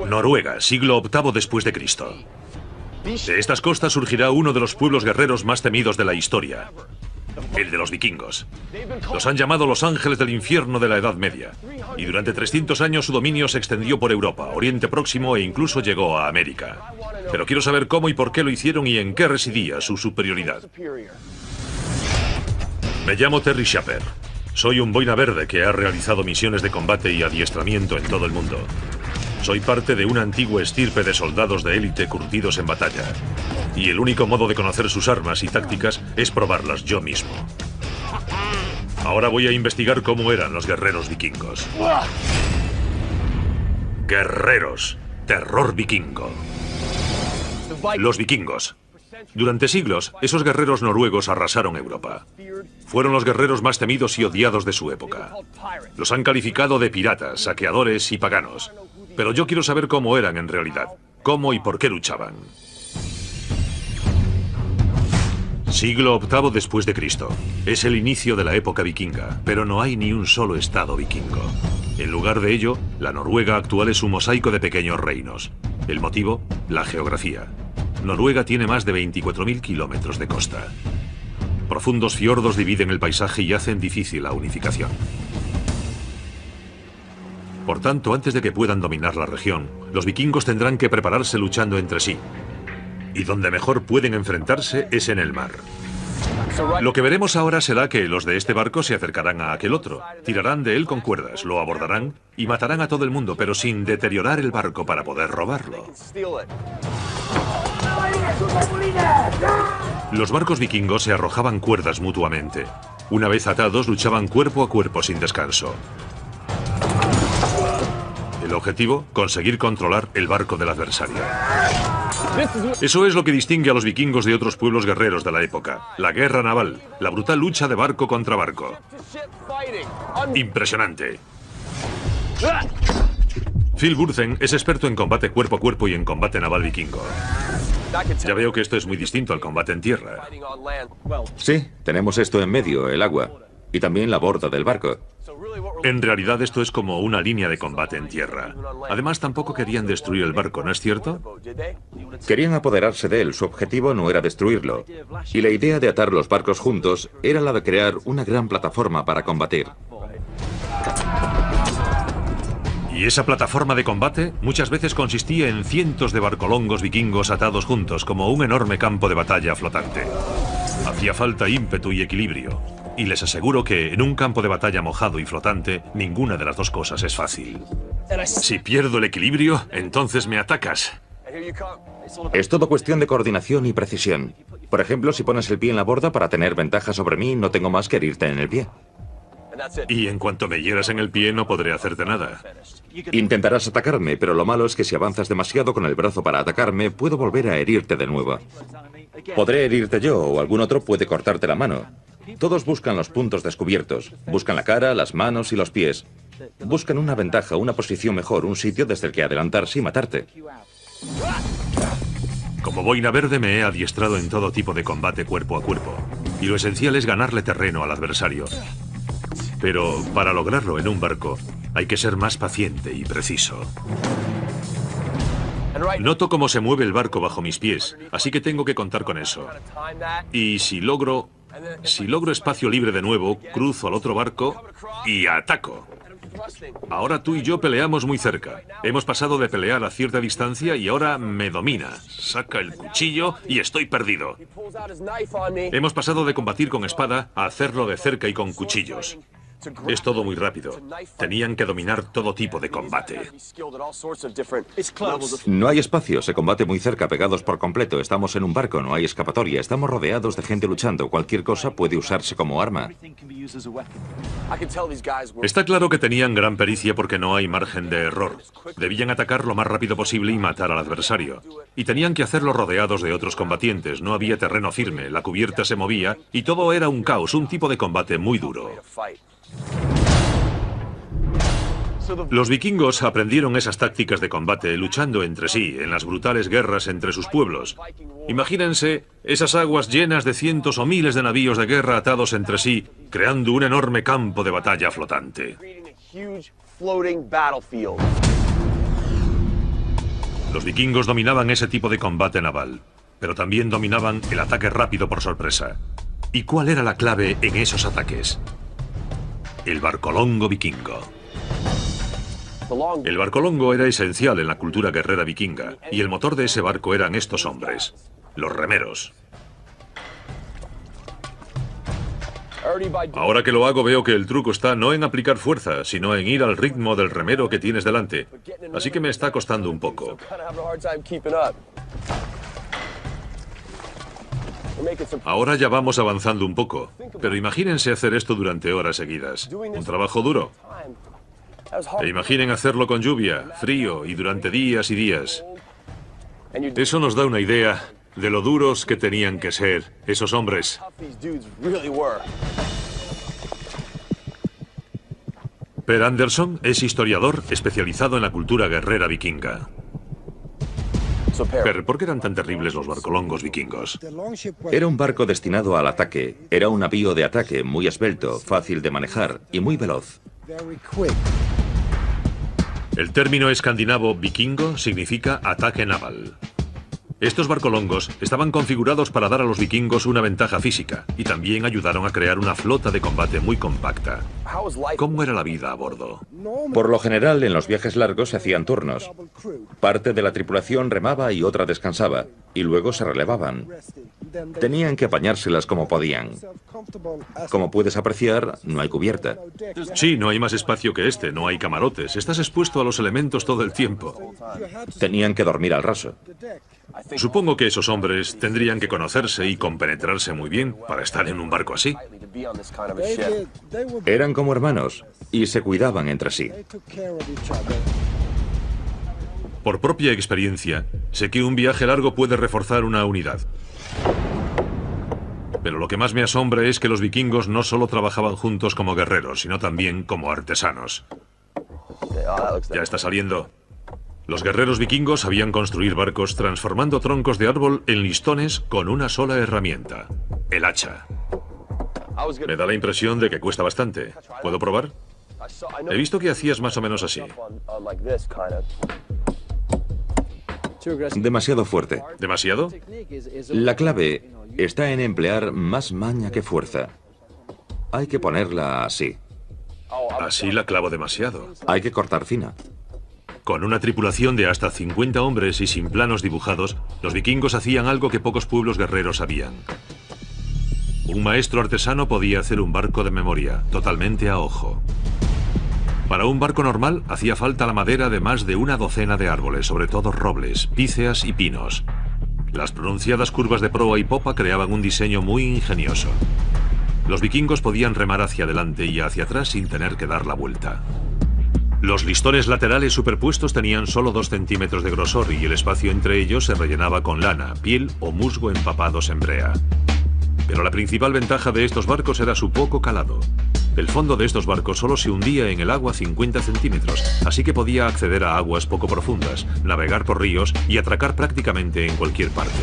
Noruega, siglo VIII después de Cristo. De estas costas surgirá uno de los pueblos guerreros más temidos de la historia, el de los vikingos. Los han llamado los ángeles del infierno de la Edad Media, y durante 300 años su dominio se extendió por Europa, Oriente Próximo e incluso llegó a América. Pero quiero saber cómo y por qué lo hicieron y en qué residía su superioridad. Me llamo Terry Shepard. Soy un boina verde que ha realizado misiones de combate y adiestramiento en todo el mundo. Soy parte de una antigua estirpe de soldados de élite curtidos en batalla. Y el único modo de conocer sus armas y tácticas es probarlas yo mismo. Ahora voy a investigar cómo eran los guerreros vikingos. Guerreros. Terror vikingo. Los vikingos. Durante siglos, esos guerreros noruegos arrasaron Europa. Fueron los guerreros más temidos y odiados de su época. Los han calificado de piratas, saqueadores y paganos. Pero yo quiero saber cómo eran en realidad, cómo y por qué luchaban. Siglo VIII después de Cristo. Es el inicio de la época vikinga, pero no hay ni un solo estado vikingo. En lugar de ello, la Noruega actual es un mosaico de pequeños reinos. ¿El motivo? La geografía. Noruega tiene más de 24.000 kilómetros de costa. Profundos fiordos dividen el paisaje y hacen difícil la unificación. Por tanto, antes de que puedan dominar la región, los vikingos tendrán que prepararse luchando entre sí. Y donde mejor pueden enfrentarse es en el mar. Lo que veremos ahora será que los de este barco se acercarán a aquel otro, tirarán de él con cuerdas, lo abordarán y matarán a todo el mundo, pero sin deteriorar el barco para poder robarlo. Los barcos vikingos se arrojaban cuerdas mutuamente. Una vez atados, luchaban cuerpo a cuerpo sin descanso. El objetivo, conseguir controlar el barco del adversario. Eso es lo que distingue a los vikingos de otros pueblos guerreros de la época. La guerra naval, la brutal lucha de barco contra barco. Impresionante. Phil Burthen es experto en combate cuerpo a cuerpo y en combate naval vikingo. Ya veo que esto es muy distinto al combate en tierra. Sí, tenemos esto en medio, el agua, y también la borda del barco. En realidad esto es como una línea de combate en tierra. Además, tampoco querían destruir el barco, ¿no es cierto? Querían apoderarse de él, su objetivo no era destruirlo. Y la idea de atar los barcos juntos era la de crear una gran plataforma para combatir. Y esa plataforma de combate muchas veces consistía en cientos de barcolongos vikingos atados juntos como un enorme campo de batalla flotante. Hacía falta ímpetu y equilibrio. Y les aseguro que en un campo de batalla mojado y flotante, ninguna de las dos cosas es fácil. Si pierdo el equilibrio, entonces me atacas. Es todo cuestión de coordinación y precisión. Por ejemplo, si pones el pie en la borda para tener ventaja sobre mí, no tengo más que herirte en el pie. Y en cuanto me hieras en el pie, no podré hacerte nada. Intentarás atacarme, pero lo malo es que si avanzas demasiado con el brazo para atacarme, puedo volver a herirte de nuevo. Podré herirte yo, o algún otro puede cortarte la mano. Todos buscan los puntos descubiertos. Buscan la cara, las manos y los pies. Buscan una ventaja, una posición mejor, un sitio desde el que adelantarse y matarte. Como boina verde me he adiestrado en todo tipo de combate cuerpo a cuerpo. Y lo esencial es ganarle terreno al adversario. Pero para lograrlo en un barco, hay que ser más paciente y preciso. Noto cómo se mueve el barco bajo mis pies, así que tengo que contar con eso. Y si logro espacio libre de nuevo, cruzo al otro barco y ataco. Ahora tú y yo peleamos muy cerca. Hemos pasado de pelear a cierta distancia y ahora me domina. Saca el cuchillo y estoy perdido. Hemos pasado de combatir con espada a hacerlo de cerca y con cuchillos. Es todo muy rápido. Tenían que dominar todo tipo de combate. No hay espacio, se combate muy cerca, pegados por completo. Estamos en un barco, no hay escapatoria. Estamos rodeados de gente luchando. Cualquier cosa puede usarse como arma. Está claro que tenían gran pericia porque no hay margen de error. Debían atacar lo más rápido posible y matar al adversario. Y tenían que hacerlo rodeados de otros combatientes. No había terreno firme, la cubierta se movía y todo era un caos, un tipo de combate muy duro. Los vikingos aprendieron esas tácticas de combate luchando entre sí en las brutales guerras entre sus pueblos. Imagínense esas aguas llenas de cientos o miles de navíos de guerra atados entre sí, creando un enorme campo de batalla flotante. Los vikingos dominaban ese tipo de combate naval, pero también dominaban el ataque rápido por sorpresa. ¿Y cuál era la clave en esos ataques? El barcolongo vikingo. El barcolongo era esencial en la cultura guerrera vikinga, y el motor de ese barco eran estos hombres, los remeros. Ahora que lo hago veo que el truco está no en aplicar fuerza, sino en ir al ritmo del remero que tienes delante. Así que me está costando un poco. Ahora ya vamos avanzando un poco, pero imagínense hacer esto durante horas seguidas. Un trabajo duro. E imaginen hacerlo con lluvia, frío y durante días y días. Eso nos da una idea de lo duros que tenían que ser esos hombres. Per Anderson es historiador especializado en la cultura guerrera vikinga. Per, ¿por qué eran tan terribles los barcolongos vikingos? Era un barco destinado al ataque. Era un navío de ataque muy esbelto, fácil de manejar y muy veloz. El término escandinavo vikingo significa ataque naval. Estos barcolongos estaban configurados para dar a los vikingos una ventaja física y también ayudaron a crear una flota de combate muy compacta. ¿Cómo era la vida a bordo? Por lo general, en los viajes largos se hacían turnos. Parte de la tripulación remaba y otra descansaba, y luego se relevaban. Tenían que apañárselas como podían. Como puedes apreciar, no hay cubierta. Sí, no hay más espacio que este, no hay camarotes. Estás expuesto a los elementos todo el tiempo. Tenían que dormir al raso. Supongo que esos hombres tendrían que conocerse y compenetrarse muy bien para estar en un barco así. Eran como hermanos y se cuidaban entre sí. Por propia experiencia, sé que un viaje largo puede reforzar una unidad. Pero lo que más me asombra es que los vikingos no solo trabajaban juntos como guerreros, sino también como artesanos. Ya está saliendo. Los guerreros vikingos sabían construir barcos transformando troncos de árbol en listones con una sola herramienta, el hacha. Me da la impresión de que cuesta bastante. ¿Puedo probar? He visto que hacías más o menos así. Demasiado fuerte. ¿Demasiado? La clave está en emplear más maña que fuerza. Hay que ponerla así. Así la clavo demasiado. Hay que cortar fina. Con una tripulación de hasta 50 hombres y sin planos dibujados, los vikingos hacían algo que pocos pueblos guerreros sabían. Un maestro artesano podía hacer un barco de memoria, totalmente a ojo. Para un barco normal hacía falta la madera de más de una docena de árboles, sobre todo robles, píceas y pinos. Las pronunciadas curvas de proa y popa creaban un diseño muy ingenioso. Los vikingos podían remar hacia adelante y hacia atrás sin tener que dar la vuelta. Los listones laterales superpuestos tenían solo 2 centímetros de grosor y el espacio entre ellos se rellenaba con lana, piel o musgo empapados en brea. Pero la principal ventaja de estos barcos era su poco calado. El fondo de estos barcos solo se hundía en el agua 50 centímetros, así que podía acceder a aguas poco profundas, navegar por ríos y atracar prácticamente en cualquier parte.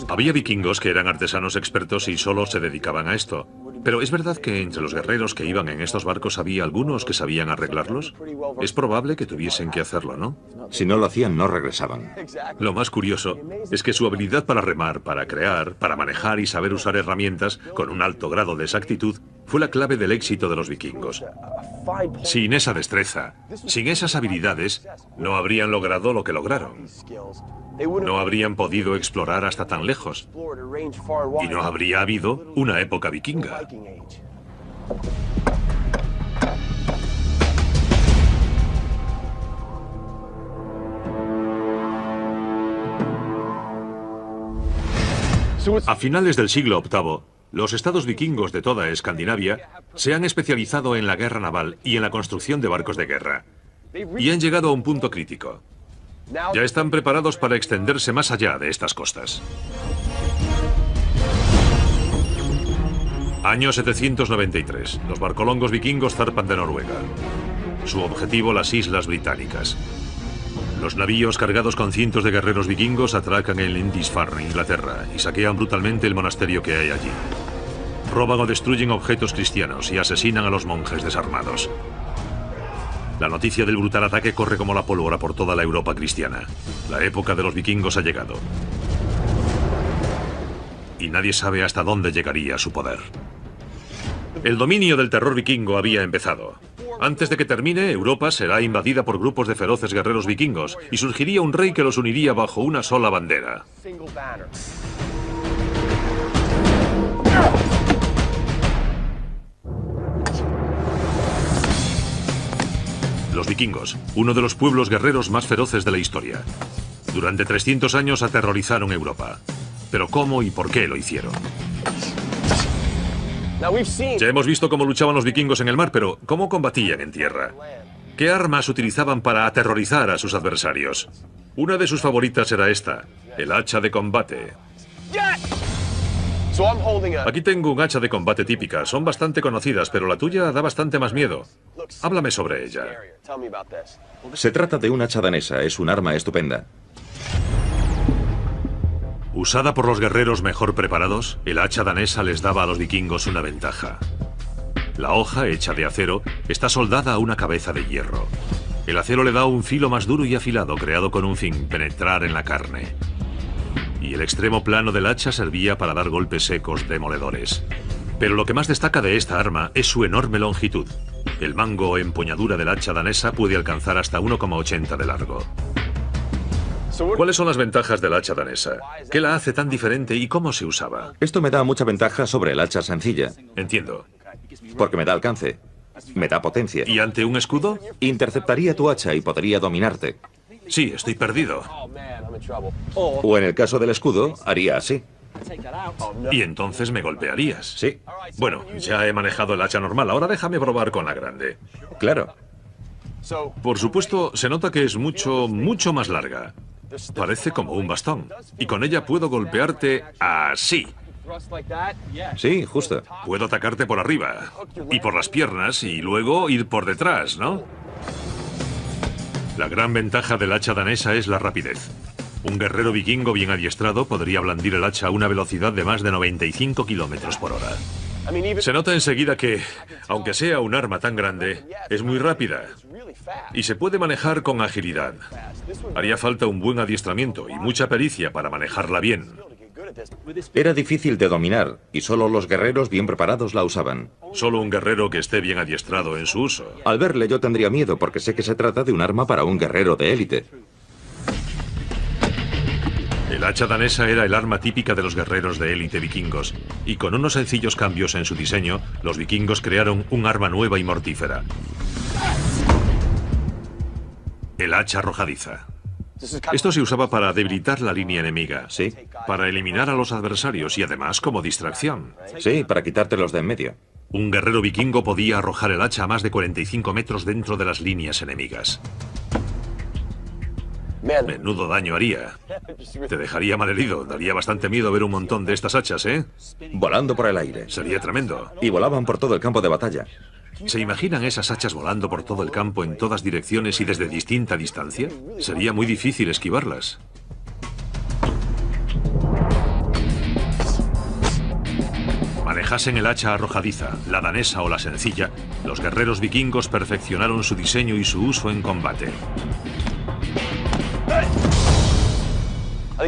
Había vikingos que eran artesanos expertos y solo se dedicaban a esto. Pero ¿es verdad que entre los guerreros que iban en estos barcos había algunos que sabían arreglarlos? Es probable que tuviesen que hacerlo, ¿no? Si no lo hacían, no regresaban. Lo más curioso es que su habilidad para remar, para crear, para manejar y saber usar herramientas con un alto grado de exactitud fue la clave del éxito de los vikingos. Sin esa destreza, sin esas habilidades, no habrían logrado lo que lograron. No habrían podido explorar hasta tan lejos. Y no habría habido una época vikinga. A finales del siglo VIII, los estados vikingos de toda Escandinavia se han especializado en la guerra naval y en la construcción de barcos de guerra. Y han llegado a un punto crítico. Ya están preparados para extenderse más allá de estas costas. Año 793. Los barcolongos vikingos zarpan de Noruega. Su objetivo, las Islas Británicas. Los navíos cargados con cientos de guerreros vikingos atracan en Lindisfarne, Inglaterra, y saquean brutalmente el monasterio que hay allí. Roban o destruyen objetos cristianos y asesinan a los monjes desarmados. La noticia del brutal ataque corre como la pólvora por toda la Europa cristiana. La época de los vikingos ha llegado. Y nadie sabe hasta dónde llegaría su poder. El dominio del terror vikingo había empezado. Antes de que termine, Europa será invadida por grupos de feroces guerreros vikingos y surgiría un rey que los uniría bajo una sola bandera. Los vikingos, uno de los pueblos guerreros más feroces de la historia. Durante 300 años aterrorizaron Europa. Pero ¿cómo y por qué lo hicieron? Ya hemos visto cómo luchaban los vikingos en el mar, pero ¿cómo combatían en tierra? ¿Qué armas utilizaban para aterrorizar a sus adversarios? Una de sus favoritas era esta, el hacha de combate. Aquí tengo un hacha de combate típica. Son bastante conocidas, pero la tuya da bastante más miedo. Háblame sobre ella. Se trata de una hacha danesa. Es un arma estupenda. Usada por los guerreros mejor preparados, el hacha danesa les daba a los vikingos una ventaja. La hoja, hecha de acero, está soldada a una cabeza de hierro. El acero le da un filo más duro y afilado, creado con un fin, penetrar en la carne. Y el extremo plano del hacha servía para dar golpes secos demoledores. Pero lo que más destaca de esta arma es su enorme longitud. El mango o empuñadura del hacha danesa puede alcanzar hasta 1,80 de largo. ¿Cuáles son las ventajas del hacha danesa? ¿Qué la hace tan diferente y cómo se usaba? Esto me da mucha ventaja sobre el hacha sencilla. Entiendo. Porque me da alcance. Me da potencia. ¿Y ante un escudo? Interceptaría tu hacha y podría dominarte. Sí, estoy perdido. O en el caso del escudo, haría así. Y entonces me golpearías. Sí. Bueno, ya he manejado el hacha normal, ahora déjame probar con la grande. Claro. Por supuesto, se nota que es mucho más larga. Parece como un bastón. Y con ella puedo golpearte así. Sí, justo. Puedo atacarte por arriba y por las piernas y luego ir por detrás, ¿no? La gran ventaja del hacha danesa es la rapidez. Un guerrero vikingo bien adiestrado podría blandir el hacha a una velocidad de más de 95 kilómetros por hora. Se nota enseguida que, aunque sea un arma tan grande, es muy rápida y se puede manejar con agilidad. Haría falta un buen adiestramiento y mucha pericia para manejarla bien. Era difícil de dominar y solo los guerreros bien preparados la usaban. Solo un guerrero que esté bien adiestrado en su uso. Al verle yo tendría miedo porque sé que se trata de un arma para un guerrero de élite. El hacha danesa era el arma típica de los guerreros de élite vikingos, y con unos sencillos cambios en su diseño, los vikingos crearon un arma nueva y mortífera. El hacha arrojadiza. Esto se usaba para debilitar la línea enemiga, Sí. para eliminar a los adversarios y además como distracción. Sí, para quitártelos de en medio. Un guerrero vikingo podía arrojar el hacha a más de 45 metros dentro de las líneas enemigas. Menudo daño haría. Te dejaría malherido. Daría bastante miedo ver un montón de estas hachas, ¿eh? Volando por el aire. Sería tremendo. Y volaban por todo el campo de batalla. ¿Se imaginan esas hachas volando por todo el campo en todas direcciones y desde distinta distancia? Sería muy difícil esquivarlas. Manejasen el hacha arrojadiza, la danesa o la sencilla, los guerreros vikingos perfeccionaron su diseño y su uso en combate.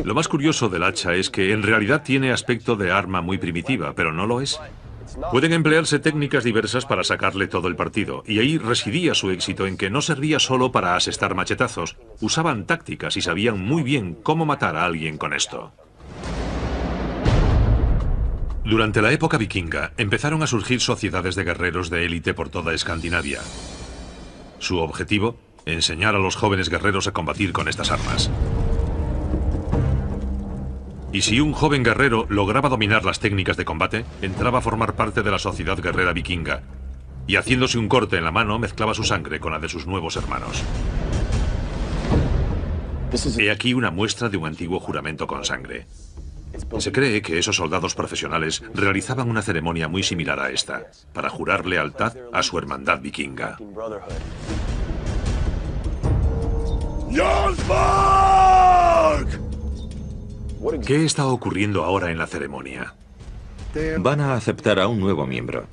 Lo más curioso del hacha es que en realidad tiene aspecto de arma muy primitiva, pero no lo es. Pueden emplearse técnicas diversas para sacarle todo el partido, y ahí residía su éxito en que no servía solo para asestar machetazos, usaban tácticas y sabían muy bien cómo matar a alguien con esto. Durante la época vikinga, empezaron a surgir sociedades de guerreros de élite por toda Escandinavia. Su objetivo, enseñar a los jóvenes guerreros a combatir con estas armas. Y si un joven guerrero lograba dominar las técnicas de combate, entraba a formar parte de la sociedad guerrera vikinga. Y haciéndose un corte en la mano, mezclaba su sangre con la de sus nuevos hermanos. He aquí una muestra de un antiguo juramento con sangre. Se cree que esos soldados profesionales realizaban una ceremonia muy similar a esta, para jurar lealtad a su hermandad vikinga. ¿Qué está ocurriendo ahora en la ceremonia? Van a aceptar a un nuevo miembro.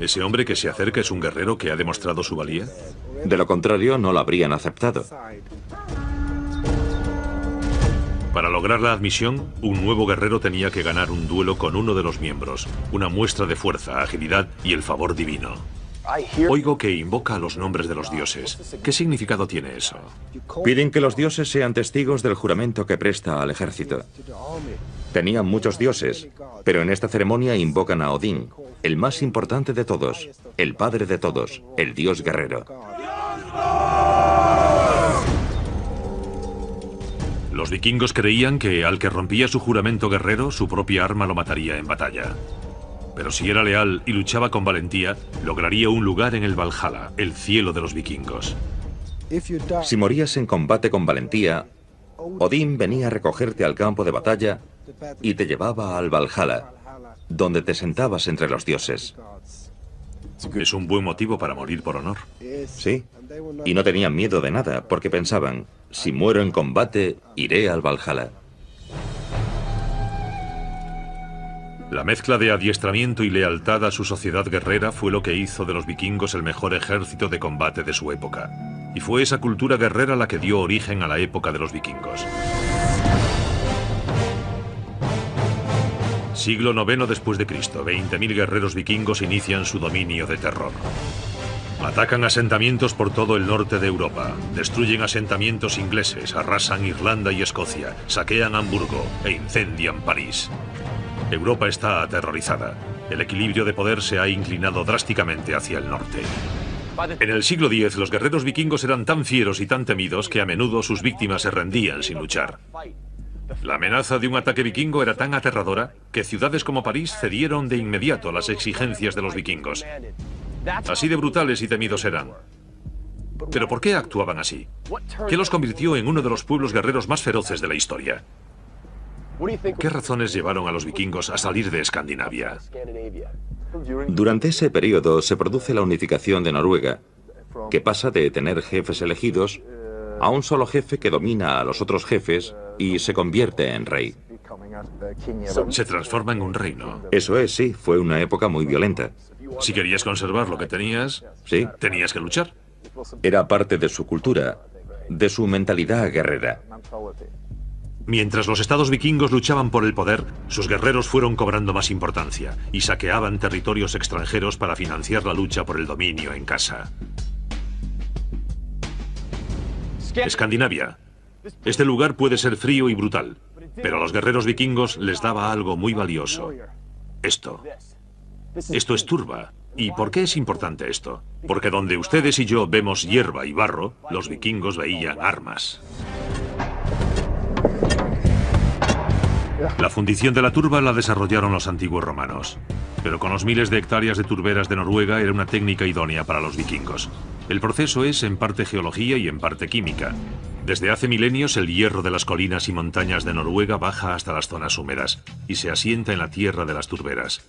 ¿Ese hombre que se acerca es un guerrero que ha demostrado su valía? De lo contrario, no lo habrían aceptado. Para lograr la admisión, un nuevo guerrero tenía que ganar un duelo con uno de los miembros, una muestra de fuerza, agilidad y el favor divino. Oigo que invoca a los nombres de los dioses. ¿Qué significado tiene eso? Piden que los dioses sean testigos del juramento que presta al ejército. Tenían muchos dioses, pero en esta ceremonia invocan a Odín, el más importante de todos, el padre de todos, el dios guerrero. Los vikingos creían que al que rompía su juramento guerrero, su propia arma lo mataría en batalla. Pero si era leal y luchaba con valentía, lograría un lugar en el Valhalla, el cielo de los vikingos. Si morías en combate con valentía, Odín venía a recogerte al campo de batalla y te llevaba al Valhalla, donde te sentabas entre los dioses. Es un buen motivo para morir por honor. Sí, y no tenían miedo de nada, porque pensaban, si muero en combate, iré al Valhalla. La mezcla de adiestramiento y lealtad a su sociedad guerrera fue lo que hizo de los vikingos el mejor ejército de combate de su época. Y fue esa cultura guerrera la que dio origen a la época de los vikingos. Siglo IX después de Cristo, 20.000 guerreros vikingos inician su dominio de terror. Atacan asentamientos por todo el norte de Europa, destruyen asentamientos ingleses, arrasan Irlanda y Escocia, saquean Hamburgo e incendian París. Europa está aterrorizada. El equilibrio de poder se ha inclinado drásticamente hacia el norte. En el siglo X, los guerreros vikingos eran tan fieros y tan temidos que a menudo sus víctimas se rendían sin luchar. La amenaza de un ataque vikingo era tan aterradora que ciudades como París cedieron de inmediato a las exigencias de los vikingos. Así de brutales y temidos eran. ¿Pero por qué actuaban así? ¿Qué los convirtió en uno de los pueblos guerreros más feroces de la historia? ¿Qué razones llevaron a los vikingos a salir de Escandinavia? Durante ese periodo se produce la unificación de Noruega, que pasa de tener jefes elegidos a un solo jefe que domina a los otros jefes y se convierte en rey. Se transforma en un reino. Eso es, sí, fue una época muy violenta. Si querías conservar lo que tenías, Sí, tenías que luchar. era parte de su cultura, de su mentalidad guerrera. Mientras los estados vikingos luchaban por el poder, sus guerreros fueron cobrando más importancia y saqueaban territorios extranjeros para financiar la lucha por el dominio en casa. Escandinavia. Este lugar puede ser frío y brutal, pero a los guerreros vikingos les daba algo muy valioso. Esto. Esto es turba. ¿Y por qué es importante esto? Porque donde ustedes y yo vemos hierba y barro, los vikingos veían armas. La fundición de la turba la desarrollaron los antiguos romanos, pero con los miles de hectáreas de turberas de Noruega era una técnica idónea para los vikingos. El proceso es en parte geología y en parte química. Desde hace milenios el hierro de las colinas y montañas de Noruega baja hasta las zonas húmedas y se asienta en la tierra de las turberas.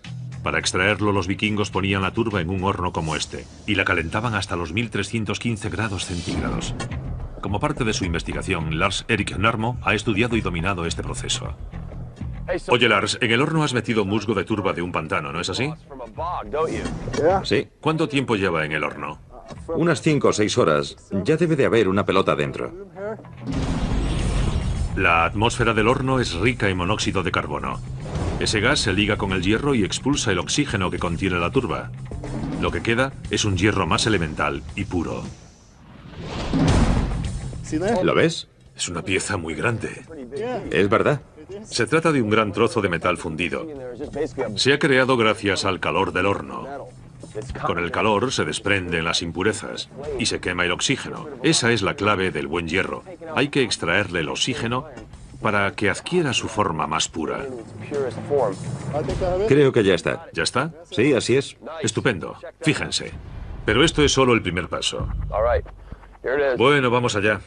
Para extraerlo los vikingos ponían la turba en un horno como este y la calentaban hasta los 1315 grados centígrados. Como parte de su investigación, Lars Erik Narmo ha estudiado y dominado este proceso. Oye, Lars, en el horno has metido musgo de turba de un pantano, ¿no es así? Sí, ¿Cuánto tiempo lleva en el horno? unas 5 o 6 horas. Ya debe de haber una pelota dentro. La atmósfera del horno es rica en monóxido de carbono. Ese gas se liga con el hierro y expulsa el oxígeno que contiene la turba. Lo que queda es un hierro más elemental y puro. ¿Lo ves? Es una pieza muy grande. Es verdad. Se trata de un gran trozo de metal fundido. Se ha creado gracias al calor del horno. Con el calor se desprenden las impurezas y se quema el oxígeno. Esa es la clave del buen hierro. Hay que extraerle el oxígeno para que adquiera su forma más pura. Creo que ya está. ¿Ya está? Sí, así es. Estupendo. Fíjense. Pero esto es solo el primer paso. Bueno, vamos allá.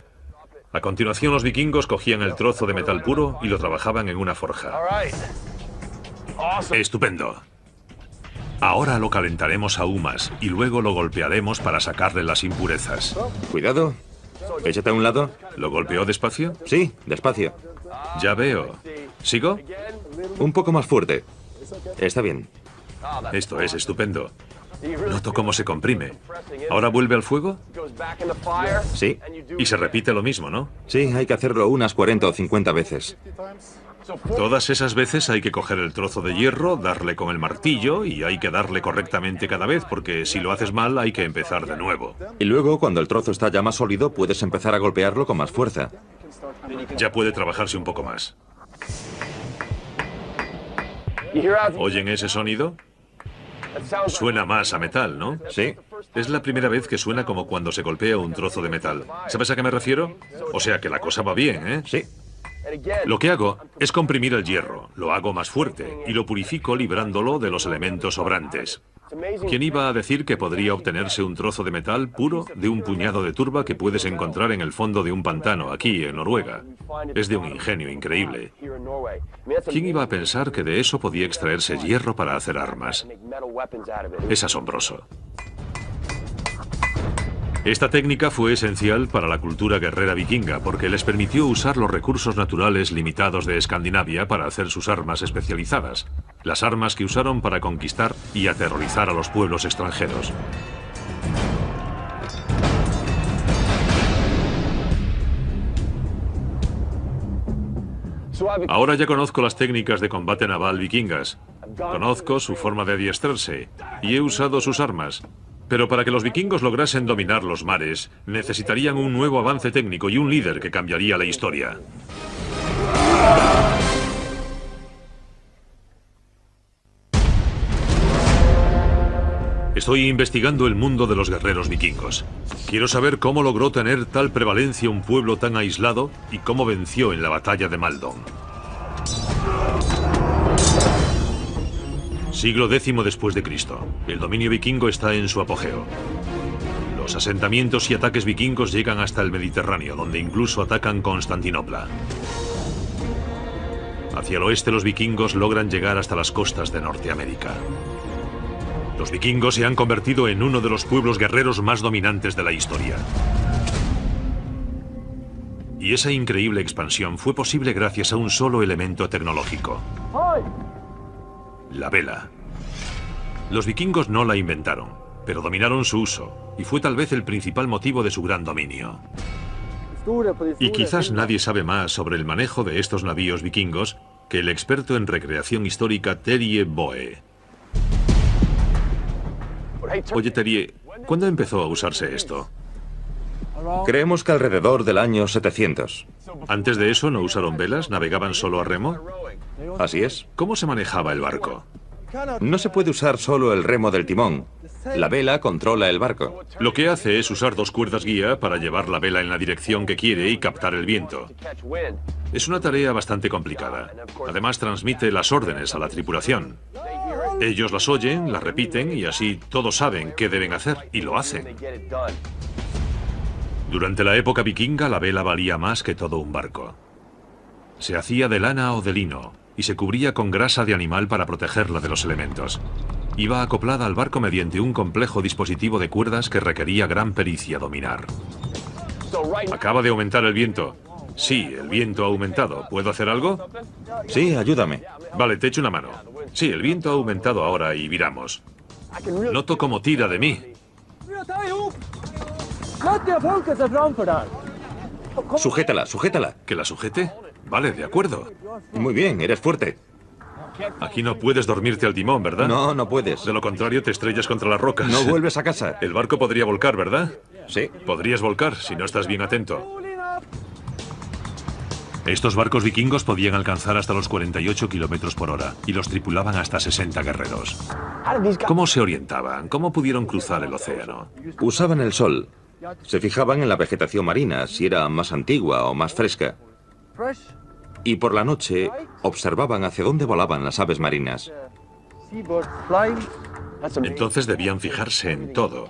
A continuación, los vikingos cogían el trozo de metal puro y lo trabajaban en una forja. Estupendo. Ahora lo calentaremos aún más y luego lo golpearemos para sacarle las impurezas. Cuidado. Échate a un lado. ¿Lo golpeó despacio? Sí, despacio. Ya veo. ¿Sigo? Un poco más fuerte. Está bien. Esto es estupendo. Noto cómo se comprime. ¿Ahora vuelve al fuego? Sí. Y se repite lo mismo, ¿no? Sí, hay que hacerlo unas 40 o 50 veces. Todas esas veces hay que coger el trozo de hierro, darle con el martillo y hay que darle correctamente cada vez, porque si lo haces mal hay que empezar de nuevo. Y luego, cuando el trozo está ya más sólido, puedes empezar a golpearlo con más fuerza. Ya puede trabajarse un poco más. ¿Oyen ese sonido? Suena más a metal, ¿no? Sí. Es la primera vez que suena como cuando se golpea un trozo de metal. ¿Sabes a qué me refiero? O sea que la cosa va bien, ¿eh? Sí. Lo que hago es comprimir el hierro, lo hago más fuerte y lo purifico librándolo de los elementos sobrantes. ¿Quién iba a decir que podría obtenerse un trozo de metal puro de un puñado de turba que puedes encontrar en el fondo de un pantano, aquí en Noruega? Es de un ingenio increíble. ¿Quién iba a pensar que de eso podía extraerse hierro para hacer armas? Es asombroso. Esta técnica fue esencial para la cultura guerrera vikinga porque les permitió usar los recursos naturales limitados de Escandinavia para hacer sus armas especializadas, las armas que usaron para conquistar y aterrorizar a los pueblos extranjeros. Ahora ya conozco las técnicas de combate naval vikingas, conozco su forma de adiestrarse y he usado sus armas. Pero para que los vikingos lograsen dominar los mares, necesitarían un nuevo avance técnico y un líder que cambiaría la historia. Estoy investigando el mundo de los guerreros vikingos. Quiero saber cómo logró tener tal prevalencia un pueblo tan aislado y cómo venció en la batalla de Maldon. Siglo X después de Cristo. El dominio vikingo está en su apogeo. Los asentamientos y ataques vikingos llegan hasta el Mediterráneo, donde incluso atacan Constantinopla. Hacia el oeste los vikingos logran llegar hasta las costas de Norteamérica. Los vikingos se han convertido en uno de los pueblos guerreros más dominantes de la historia. Y esa increíble expansión fue posible gracias a un solo elemento tecnológico: la vela. Los vikingos no la inventaron, pero dominaron su uso, y fue tal vez el principal motivo de su gran dominio. Y quizás nadie sabe más sobre el manejo de estos navíos vikingos que el experto en recreación histórica Terje Boe. Oye, Terje, ¿cuándo empezó a usarse esto? Creemos que alrededor del año 700. ¿Antes de eso no usaron velas? ¿Navegaban solo a remo? Así es. ¿Cómo se manejaba el barco? No se puede usar solo el remo del timón. La vela controla el barco. Lo que hace es usar dos cuerdas guía para llevar la vela en la dirección que quiere y captar el viento. Es una tarea bastante complicada. Además, transmite las órdenes a la tripulación. Ellos las oyen, las repiten y así todos saben qué deben hacer y lo hacen. Durante la época vikinga, la vela valía más que todo un barco. Se hacía de lana o de lino y se cubría con grasa de animal para protegerla de los elementos. Iba acoplada al barco mediante un complejo dispositivo de cuerdas que requería gran pericia dominar. Acaba de aumentar el viento. Sí, el viento ha aumentado. ¿Puedo hacer algo? Sí, ayúdame. Vale, te echo una mano. Sí, el viento ha aumentado ahora y viramos. Noto cómo tira de mí. Sujétala, sujétala. ¿Que la sujete? Vale, de acuerdo. Muy bien, eres fuerte. Aquí no puedes dormirte al timón, ¿verdad? No, no puedes. De lo contrario, te estrellas contra las rocas. No vuelves a casa. El barco podría volcar, ¿verdad? Sí. Podrías volcar si no estás bien atento. Estos barcos vikingos podían alcanzar hasta los 48 kilómetros por hora y los tripulaban hasta 60 guerreros. ¿Cómo se orientaban? ¿Cómo pudieron cruzar el océano? Usaban el sol. Se fijaban en la vegetación marina, si era más antigua o más fresca. Y por la noche observaban hacia dónde volaban las aves marinas. Entonces debían fijarse en todo.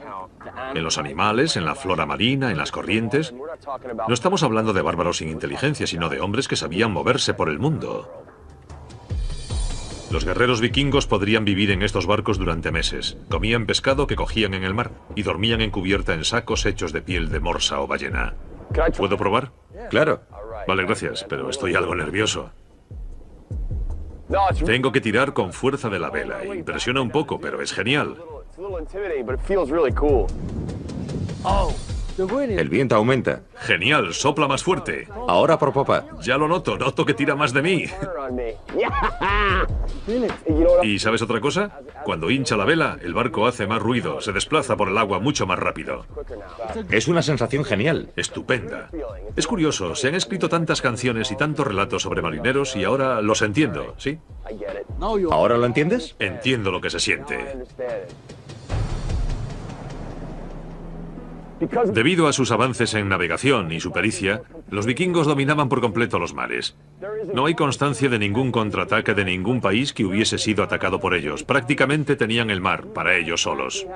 En los animales, en la flora marina, en las corrientes. No estamos hablando de bárbaros sin inteligencia, sino de hombres que sabían moverse por el mundo. Los guerreros vikingos podrían vivir en estos barcos durante meses. Comían pescado que cogían en el mar y dormían en cubierta en sacos hechos de piel de morsa o ballena. ¿Puedo probar? Claro. Vale, gracias, pero estoy algo nervioso. Tengo que tirar con fuerza de la vela. Impresiona un poco, pero es genial. El viento aumenta. Genial, sopla más fuerte. Ahora por popa. Ya lo noto, noto que tira más de mí. ¿Y sabes otra cosa? Cuando hincha la vela, el barco hace más ruido, se desplaza por el agua mucho más rápido. Es una sensación genial. Estupenda. Es curioso, se han escrito tantas canciones y tantos relatos sobre marineros y ahora los entiendo, ¿sí? ¿Ahora lo entiendes? Entiendo lo que se siente. Debido a sus avances en navegación y su pericia, los vikingos dominaban por completo los mares. No hay constancia de ningún contraataque de ningún país que hubiese sido atacado por ellos. Prácticamente tenían el mar para ellos solos.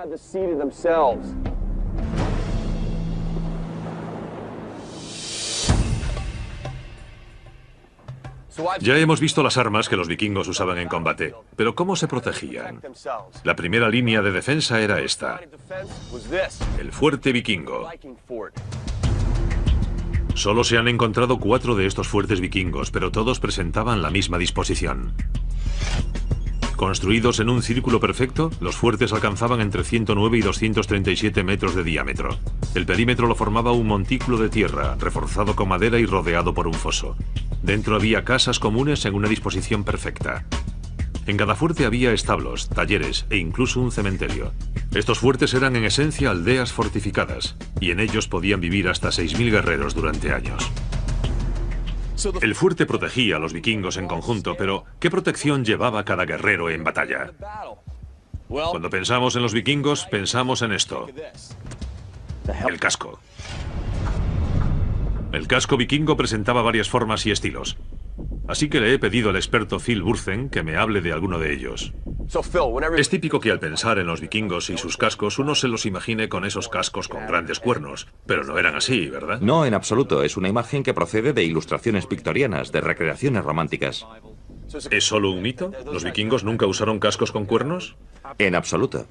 Ya hemos visto las armas que los vikingos usaban en combate, pero ¿cómo se protegían? La primera línea de defensa era esta: el fuerte vikingo. Solo se han encontrado 4 de estos fuertes vikingos, pero todos presentaban la misma disposición. Construidos en un círculo perfecto, los fuertes alcanzaban entre 109 y 237 metros de diámetro. El perímetro lo formaba un montículo de tierra, reforzado con madera y rodeado por un foso. Dentro había casas comunes en una disposición perfecta. En cada fuerte había establos, talleres e incluso un cementerio. Estos fuertes eran en esencia aldeas fortificadas, y en ellos podían vivir hasta 6.000 guerreros durante años. El fuerte protegía a los vikingos en conjunto, pero ¿qué protección llevaba cada guerrero en batalla? Cuando pensamos en los vikingos, pensamos en esto: el casco. El casco vikingo presentaba varias formas y estilos. Así que le he pedido al experto Phil Burzen que me hable de alguno de ellos. Es típico que al pensar en los vikingos y sus cascos, uno se los imagine con esos cascos con grandes cuernos. Pero no eran así, ¿verdad? No, en absoluto. Es una imagen que procede de ilustraciones victorianas, de recreaciones románticas. ¿Es solo un mito? ¿Los vikingos nunca usaron cascos con cuernos? En absoluto.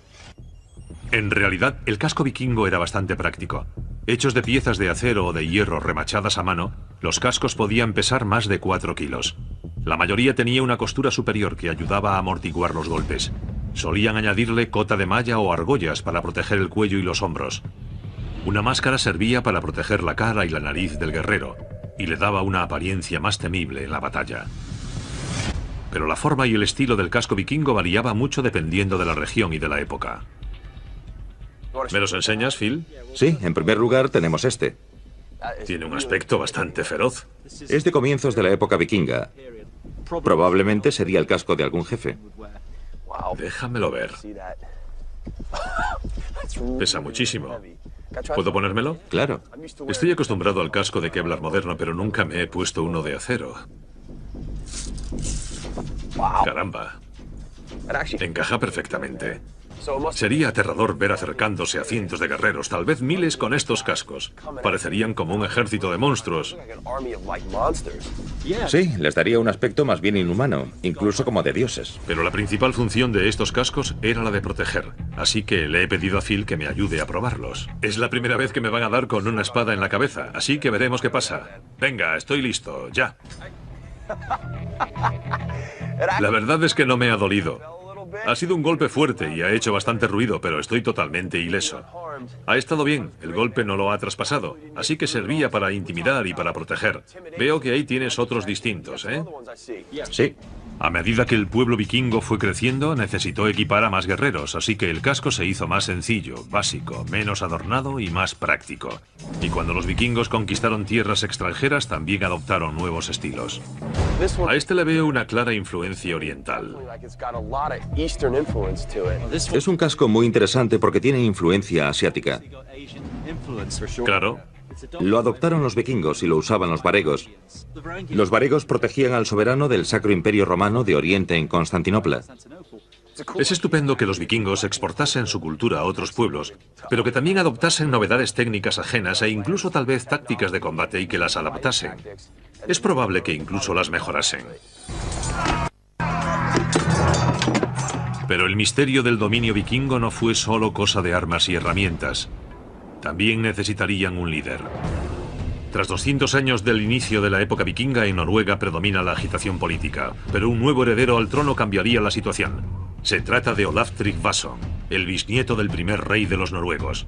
En realidad, el casco vikingo era bastante práctico. Hechos de piezas de acero o de hierro remachadas a mano, los cascos podían pesar más de 4 kilos. La mayoría tenía una costura superior que ayudaba a amortiguar los golpes. Solían añadirle cota de malla o argollas para proteger el cuello y los hombros. Una máscara servía para proteger la cara y la nariz del guerrero, y le daba una apariencia más temible en la batalla. Pero la forma y el estilo del casco vikingo variaba mucho dependiendo de la región y de la época. ¿Me los enseñas, Phil? Sí, en primer lugar tenemos este. Tiene un aspecto bastante feroz. Es de comienzos de la época vikinga. Probablemente sería el casco de algún jefe. Déjamelo ver. Pesa muchísimo. ¿Puedo ponérmelo? Claro. Estoy acostumbrado al casco de Kevlar moderno, pero nunca me he puesto uno de acero. Caramba. Encaja perfectamente. Sería aterrador ver acercándose a cientos de guerreros, tal vez miles con estos cascos. Parecerían como un ejército de monstruos. Sí, les daría un aspecto más bien inhumano, incluso como de dioses. Pero la principal función de estos cascos era la de proteger, así que le he pedido a Phil que me ayude a probarlos. Es la primera vez que me van a dar con una espada en la cabeza, así que veremos qué pasa. Venga, estoy listo, ya. La verdad es que no me ha dolido. Ha sido un golpe fuerte y ha hecho bastante ruido, pero estoy totalmente ileso. Ha estado bien, el golpe no lo ha traspasado, así que servía para intimidar y para proteger. Veo que ahí tienes otros distintos, ¿eh? Sí. A medida que el pueblo vikingo fue creciendo, necesitó equipar a más guerreros, así que el casco se hizo más sencillo, básico, menos adornado y más práctico. Y cuando los vikingos conquistaron tierras extranjeras, también adoptaron nuevos estilos. A este le veo una clara influencia oriental. Es un casco muy interesante porque tiene influencia asiática. Claro. Lo adoptaron los vikingos y lo usaban los varegos. Los varegos protegían al soberano del Sacro Imperio Romano de Oriente en Constantinopla. Es estupendo que los vikingos exportasen su cultura a otros pueblos, pero que también adoptasen novedades técnicas ajenas e incluso tal vez tácticas de combate y que las adaptasen. Es probable que incluso las mejorasen. Pero el misterio del dominio vikingo no fue solo cosa de armas y herramientas. También necesitarían un líder. Tras 200 años del inicio de la época vikinga, en Noruega predomina la agitación política, pero un nuevo heredero al trono cambiaría la situación. Se trata de Olaf Tryggvason, el bisnieto del primer rey de los noruegos.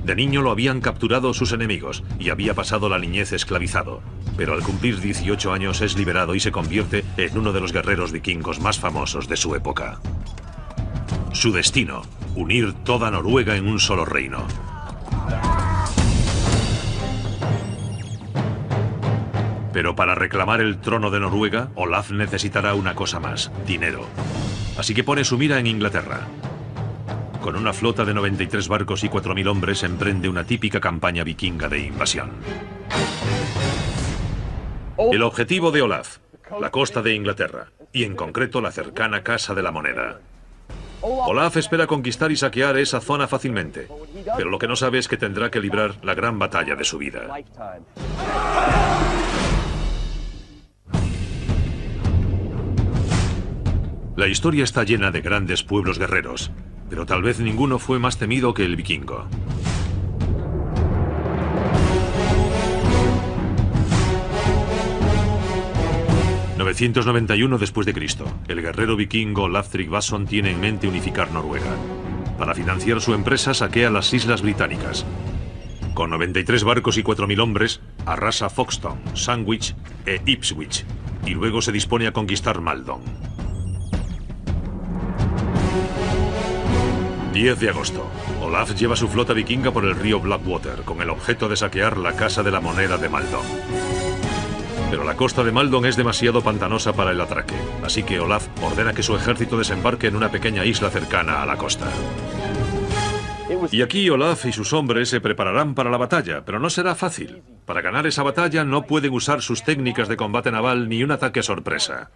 De niño lo habían capturado sus enemigos y había pasado la niñez esclavizado. Pero al cumplir 18 años es liberado y se convierte en uno de los guerreros vikingos más famosos de su época. Su destino, unir toda Noruega en un solo reino. Pero para reclamar el trono de Noruega, Olaf necesitará una cosa más: dinero. Así que pone su mira en Inglaterra. Con una flota de 93 barcos y 4.000 hombres emprende una típica campaña vikinga de invasión. El objetivo de Olaf, la costa de Inglaterra, y en concreto la cercana Casa de la Moneda. Olaf espera conquistar y saquear esa zona fácilmente, pero lo que no sabe es que tendrá que librar la gran batalla de su vida. La historia está llena de grandes pueblos guerreros, pero tal vez ninguno fue más temido que el vikingo. ...991 después de Cristo, el guerrero vikingo Olaf Tryggvason tiene en mente unificar Noruega. Para financiar su empresa saquea las islas británicas. Con 93 barcos y 4.000 hombres, arrasa Folkestone, Sandwich e Ipswich, y luego se dispone a conquistar Maldon. 10 de agosto. Olaf lleva su flota vikinga por el río Blackwater con el objeto de saquear la Casa de la Moneda de Maldon. Pero la costa de Maldon es demasiado pantanosa para el atraque, así que Olaf ordena que su ejército desembarque en una pequeña isla cercana a la costa. Y aquí Olaf y sus hombres se prepararán para la batalla, pero no será fácil. Para ganar esa batalla no pueden usar sus técnicas de combate naval ni un ataque sorpresa.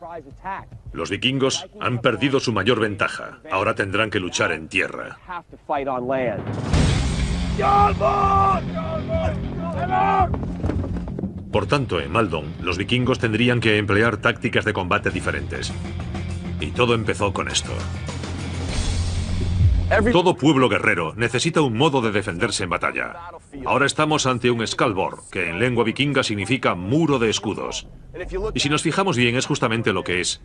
Los vikingos han perdido su mayor ventaja. Ahora tendrán que luchar en tierra. Por tanto, en Maldon, los vikingos tendrían que emplear tácticas de combate diferentes. Y todo empezó con esto. Todo pueblo guerrero necesita un modo de defenderse en batalla. Ahora estamos ante un skaldborg, que en lengua vikinga significa muro de escudos. Y si nos fijamos bien, es justamente lo que es.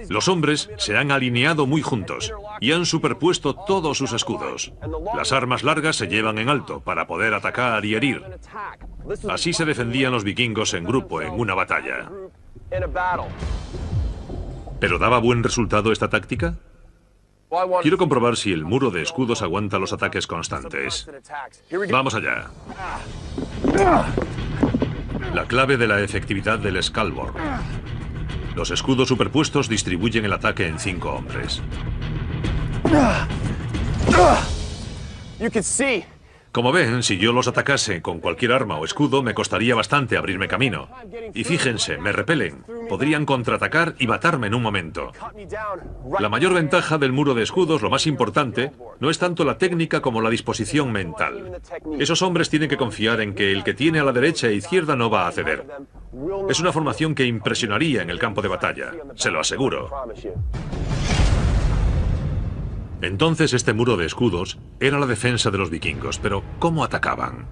Los hombres se han alineado muy juntos y han superpuesto todos sus escudos. Las armas largas se llevan en alto para poder atacar y herir. Así se defendían los vikingos en grupo en una batalla. ¿Pero daba buen resultado esta táctica? Quiero comprobar si el muro de escudos aguanta los ataques constantes. Vamos allá. La clave de la efectividad del skaldborg. Los escudos superpuestos distribuyen el ataque en 5 hombres. Como ven, si yo los atacase con cualquier arma o escudo, me costaría bastante abrirme camino. Y fíjense, me repelen. Podrían contraatacar y matarme en un momento. La mayor ventaja del muro de escudos, lo más importante, no es tanto la técnica como la disposición mental. Esos hombres tienen que confiar en que el que tiene a la derecha e izquierda no va a ceder. Es una formación que impresionaría en el campo de batalla, se lo aseguro. Entonces este muro de escudos era la defensa de los vikingos, pero ¿cómo atacaban?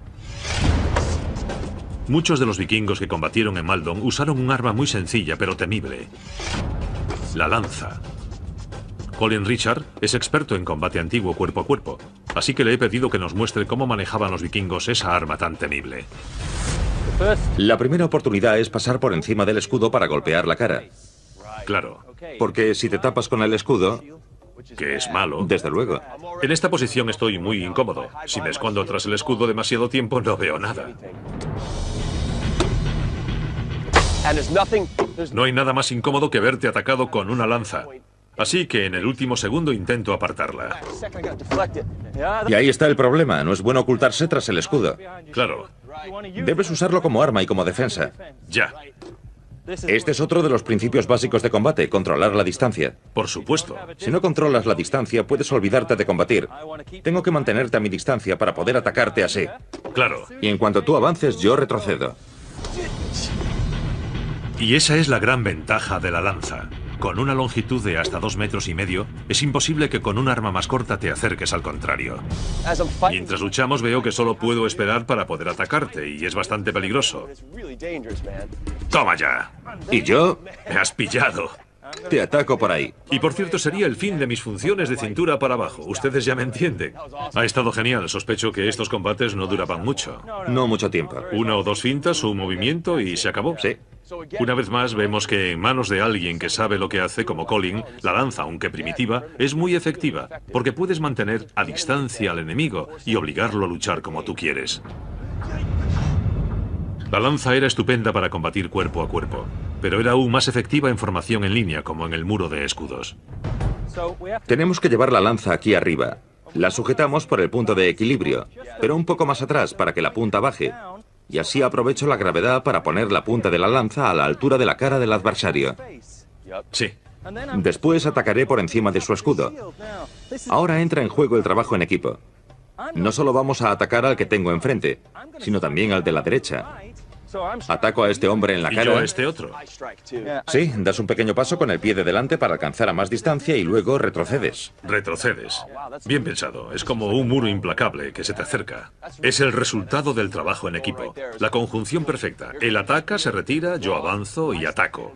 Muchos de los vikingos que combatieron en Maldon usaron un arma muy sencilla pero temible: la lanza. Colin Richard es experto en combate antiguo cuerpo a cuerpo, así que le he pedido que nos muestre cómo manejaban los vikingos esa arma tan temible. La primera oportunidad es pasar por encima del escudo para golpear la cara. Claro. Porque si te tapas con el escudo... Que es malo. Desde luego. En esta posición estoy muy incómodo. Si me escondo tras el escudo demasiado tiempo, no veo nada. No hay nada más incómodo que verte atacado con una lanza. Así que en el último segundo intento apartarla. Y ahí está el problema. No es bueno ocultarse tras el escudo. Claro. Debes usarlo como arma y como defensa. Ya. Este es otro de los principios básicos de combate: controlar la distancia. Por supuesto. Si no controlas la distancia, puedes olvidarte de combatir. Tengo que mantenerte a mi distancia para poder atacarte así. Claro. Y en cuanto tú avances, yo retrocedo. Y esa es la gran ventaja de la lanza. Con una longitud de hasta 2,5 metros, es imposible que con un arma más corta te acerques al contrario. Mientras luchamos veo que solo puedo esperar para poder atacarte, y es bastante peligroso. ¡Toma ya! ¿Y yo? Me has pillado. Te ataco por ahí. Y por cierto, sería el fin de mis funciones de cintura para abajo. Ustedes ya me entienden. Ha estado genial. Sospecho que estos combates no duraban mucho. No mucho tiempo. Una o dos fintas, un movimiento y se acabó. Sí. Una vez más vemos que en manos de alguien que sabe lo que hace, como Colin, la lanza, aunque primitiva, es muy efectiva, porque puedes mantener a distancia al enemigo y obligarlo a luchar como tú quieres. La lanza era estupenda para combatir cuerpo a cuerpo, pero era aún más efectiva en formación en línea, como en el muro de escudos. Tenemos que llevar la lanza aquí arriba. La sujetamos por el punto de equilibrio, pero un poco más atrás para que la punta baje. Y así aprovecho la gravedad para poner la punta de la lanza a la altura de la cara del adversario. Sí. Después atacaré por encima de su escudo. Ahora entra en juego el trabajo en equipo. No solo vamos a atacar al que tengo enfrente, sino también al de la derecha. Ataco a este hombre en la Y cara. yo a este otro. Sí, das un pequeño paso con el pie de delante para alcanzar a más distancia y luego retrocedes. Retrocedes. Bien pensado. Es como un muro implacable que se te acerca. Es el resultado del trabajo en equipo. La conjunción perfecta. Él ataca, se retira, yo avanzo y ataco.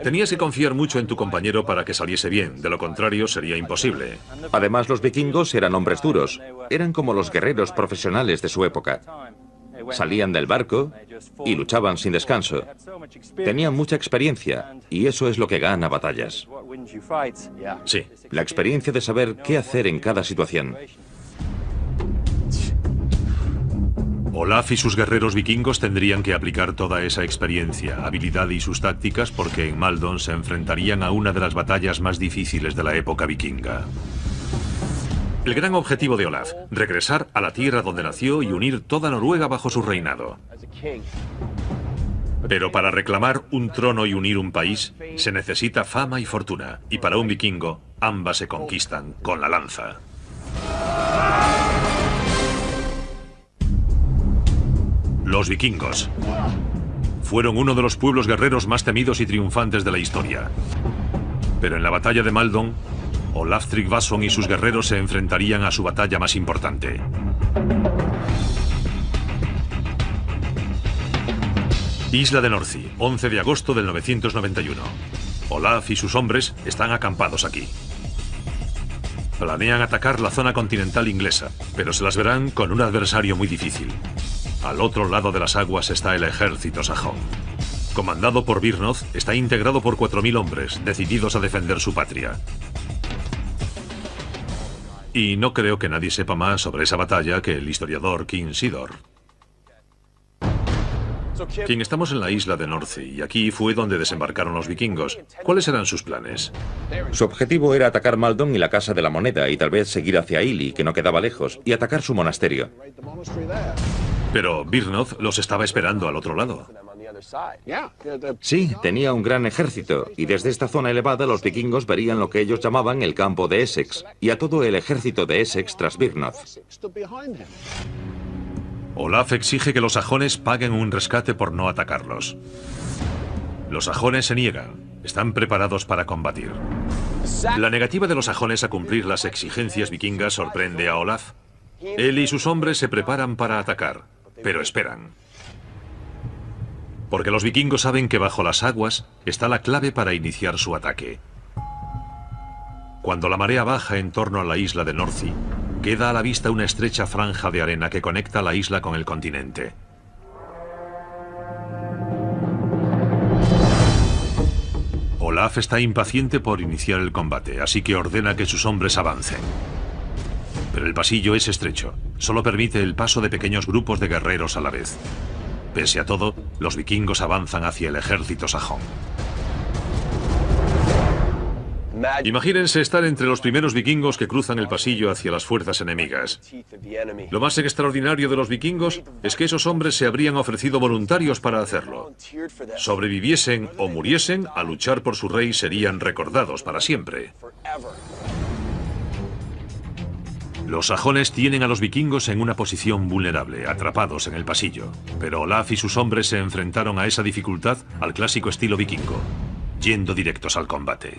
Tenías que confiar mucho en tu compañero para que saliese bien. De lo contrario, sería imposible. Además, los vikingos eran hombres duros. Eran como los guerreros profesionales de su época. Salían del barco y luchaban sin descanso. Tenían mucha experiencia y eso es lo que gana batallas. Sí. La experiencia de saber qué hacer en cada situación. Olaf y sus guerreros vikingos tendrían que aplicar toda esa experiencia, habilidad y sus tácticas porque en Maldon se enfrentarían a una de las batallas más difíciles de la época vikinga. El gran objetivo de Olaf, regresar a la tierra donde nació y unir toda Noruega bajo su reinado. Pero para reclamar un trono y unir un país, se necesita fama y fortuna, y para un vikingo, ambas se conquistan con la lanza. Los vikingos fueron uno de los pueblos guerreros más temidos y triunfantes de la historia. Pero en la batalla de Maldon, Olaf Tryggvason y sus guerreros se enfrentarían a su batalla más importante. Isla de Northi, 11 de agosto del 991. Olaf y sus hombres están acampados aquí. Planean atacar la zona continental inglesa, pero se las verán con un adversario muy difícil. Al otro lado de las aguas está el ejército sajón. Comandado por Birnoth, está integrado por 4.000 hombres, decididos a defender su patria. Y no creo que nadie sepa más sobre esa batalla que el historiador King Sidor. King, estamos en la isla de Northi, y aquí fue donde desembarcaron los vikingos. ¿Cuáles eran sus planes? Su objetivo era atacar Maldon y la Casa de la Moneda y tal vez seguir hacia Ili, que no quedaba lejos, y atacar su monasterio. Pero Birnoth los estaba esperando al otro lado. Sí, tenía un gran ejército, y desde esta zona elevada los vikingos verían lo que ellos llamaban el campo de Essex, y a todo el ejército de Essex tras Birnoth. Olaf exige que los sajones paguen un rescate por no atacarlos. Los sajones se niegan, están preparados para combatir. La negativa de los sajones a cumplir las exigencias vikingas sorprende a Olaf. Él y sus hombres se preparan para atacar, pero esperan. Porque los vikingos saben que bajo las aguas está la clave para iniciar su ataque. Cuando la marea baja en torno a la isla de Northi, queda a la vista una estrecha franja de arena que conecta la isla con el continente. Olaf está impaciente por iniciar el combate, así que ordena que sus hombres avancen. Pero el pasillo es estrecho, solo permite el paso de pequeños grupos de guerreros a la vez. Pese a todo, los vikingos avanzan hacia el ejército sajón. Imagínense estar entre los primeros vikingos que cruzan el pasillo hacia las fuerzas enemigas. Lo más extraordinario de los vikingos es que esos hombres se habrían ofrecido voluntarios para hacerlo. Sobreviviesen o muriesen, a luchar por su rey serían recordados para siempre. Los sajones tienen a los vikingos en una posición vulnerable, atrapados en el pasillo. Pero Olaf y sus hombres se enfrentaron a esa dificultad al clásico estilo vikingo, yendo directos al combate.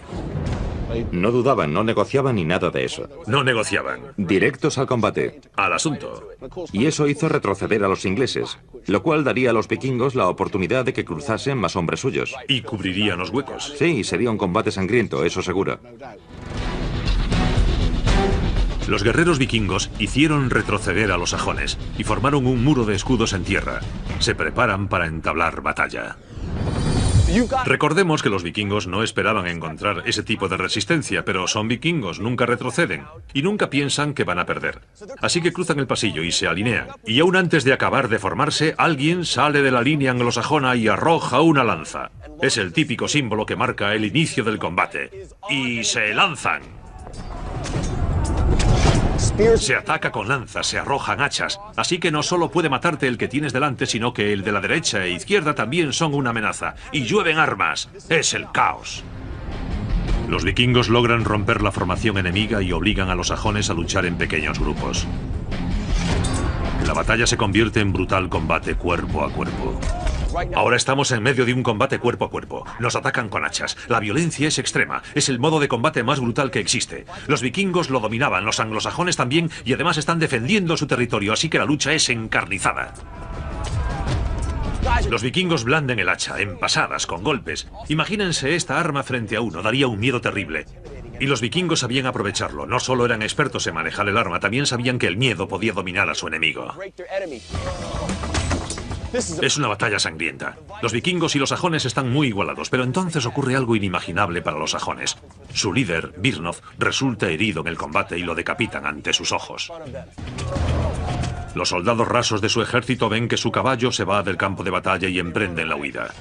No dudaban, no negociaban ni nada de eso. No negociaban. Directos al combate. Al asunto. Y eso hizo retroceder a los ingleses, lo cual daría a los vikingos la oportunidad de que cruzasen más hombres suyos. Y cubrirían los huecos. Sí, sería un combate sangriento, eso seguro. Los guerreros vikingos hicieron retroceder a los sajones y formaron un muro de escudos en tierra. Se preparan para entablar batalla. Recordemos que los vikingos no esperaban encontrar ese tipo de resistencia, pero son vikingos, nunca retroceden y nunca piensan que van a perder. Así que cruzan el pasillo y se alinean. Y aún antes de acabar de formarse, alguien sale de la línea anglosajona y arroja una lanza. Es el típico símbolo que marca el inicio del combate. Y se lanzan. Se ataca con lanzas, se arrojan hachas, así que no solo puede matarte el que tienes delante, sino que el de la derecha e izquierda también son una amenaza. Y llueven armas. Es el caos. Los vikingos logran romper la formación enemiga y obligan a los sajones a luchar en pequeños grupos. La batalla se convierte en brutal combate cuerpo a cuerpo. Ahora estamos en medio de un combate cuerpo a cuerpo. Nos atacan con hachas. La violencia es extrema. Es el modo de combate más brutal que existe. Los vikingos lo dominaban, los anglosajones también, y además están defendiendo su territorio, así que la lucha es encarnizada. Los vikingos blanden el hacha, en pasadas, con golpes. Imagínense esta arma frente a uno, daría un miedo terrible. Y los vikingos sabían aprovecharlo. No solo eran expertos en manejar el arma, también sabían que el miedo podía dominar a su enemigo. Es una batalla sangrienta. Los vikingos y los sajones están muy igualados, pero entonces ocurre algo inimaginable para los sajones. Su líder, Birnoth, resulta herido en el combate y lo decapitan ante sus ojos. Los soldados rasos de su ejército ven que su caballo se va del campo de batalla y emprenden la huida.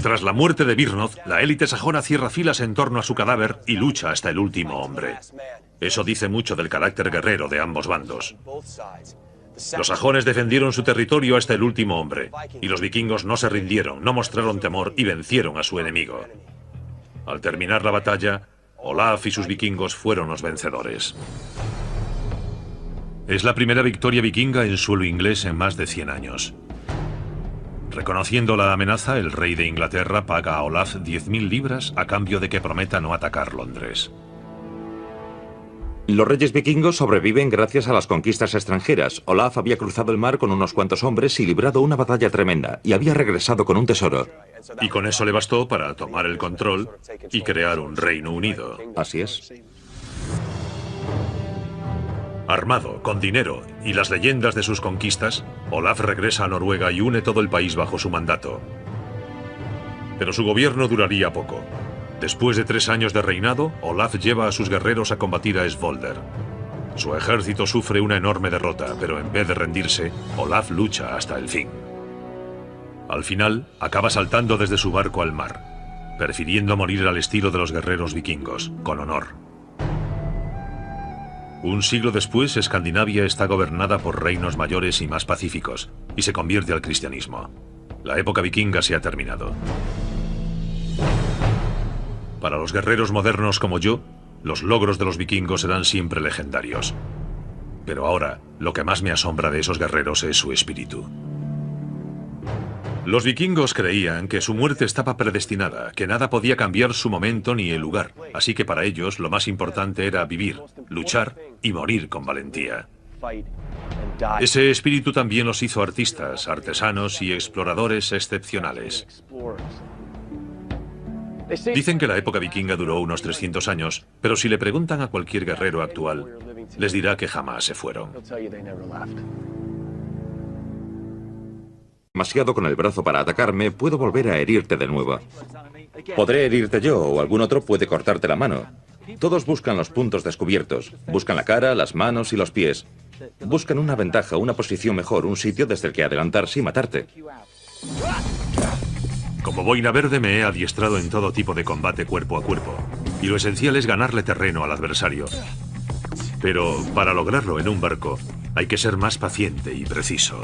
Tras la muerte de Birnoth, la élite sajona cierra filas en torno a su cadáver y lucha hasta el último hombre. Eso dice mucho del carácter guerrero de ambos bandos. Los sajones defendieron su territorio hasta el último hombre, y los vikingos no se rindieron, no mostraron temor y vencieron a su enemigo. Al terminar la batalla, Olaf y sus vikingos fueron los vencedores. Es la primera victoria vikinga en suelo inglés en más de 100 años. Reconociendo la amenaza, el rey de Inglaterra paga a Olaf 10.000 libras a cambio de que prometa no atacar Londres. Los reyes vikingos sobreviven gracias a las conquistas extranjeras. Olaf había cruzado el mar con unos cuantos hombres y librado una batalla tremenda, y había regresado con un tesoro. Y con eso le bastó para tomar el control y crear un Reino Unido. Así es. Armado, con dinero y las leyendas de sus conquistas, Olaf regresa a Noruega y une todo el país bajo su mandato. Pero su gobierno duraría poco. Después de 3 años de reinado, Olaf lleva a sus guerreros a combatir a Svolder. Su ejército sufre una enorme derrota, pero en vez de rendirse, Olaf lucha hasta el fin. Al final, acaba saltando desde su barco al mar, prefiriendo morir al estilo de los guerreros vikingos, con honor. Un siglo después, Escandinavia está gobernada por reinos mayores y más pacíficos, y se convierte al cristianismo. La época vikinga se ha terminado. Para los guerreros modernos como yo, los logros de los vikingos serán siempre legendarios. Pero ahora, lo que más me asombra de esos guerreros es su espíritu. Los vikingos creían que su muerte estaba predestinada, que nada podía cambiar su momento ni el lugar, así que para ellos lo más importante era vivir, luchar y morir con valentía. Ese espíritu también los hizo artistas, artesanos y exploradores excepcionales. Dicen que la época vikinga duró unos 300 años, pero si le preguntan a cualquier guerrero actual, les dirá que jamás se fueron. Demasiado con el brazo para atacarme, puedo volver a herirte de nuevo. Podré herirte yo o algún otro puede cortarte la mano. Todos buscan los puntos descubiertos. Buscan la cara, las manos y los pies. Buscan una ventaja, una posición mejor, un sitio desde el que adelantarse y matarte. Como boina verde me he adiestrado en todo tipo de combate cuerpo a cuerpo, y lo esencial es ganarle terreno al adversario. Pero para lograrlo en un barco, hay que ser más paciente y preciso.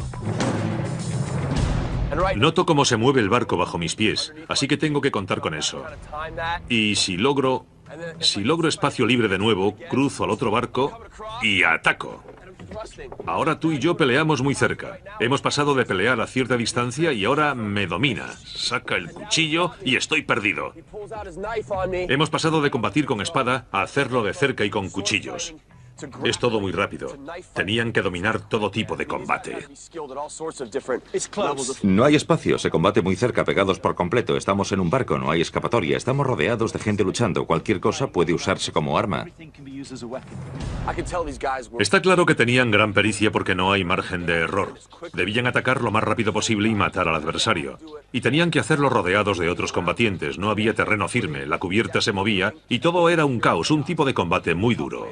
Noto cómo se mueve el barco bajo mis pies, así que tengo que contar con eso. Y si logro Si logro espacio libre de nuevo, cruzo al otro barco y ataco. Ahora tú y yo peleamos muy cerca. Hemos pasado de pelear a cierta distancia y ahora me domina. Saca el cuchillo y estoy perdido. Hemos pasado de combatir con espada a hacerlo de cerca y con cuchillos. Es todo muy rápido. Tenían que dominar todo tipo de combate. No hay espacio, se combate muy cerca, pegados por completo. Estamos en un barco, no hay escapatoria. Estamos rodeados de gente luchando. Cualquier cosa puede usarse como arma. Está claro que tenían gran pericia porque no hay margen de error. Debían atacar lo más rápido posible y matar al adversario. Y tenían que hacerlo rodeados de otros combatientes. No había terreno firme, la cubierta se movía y todo era un caos, un tipo de combate muy duro.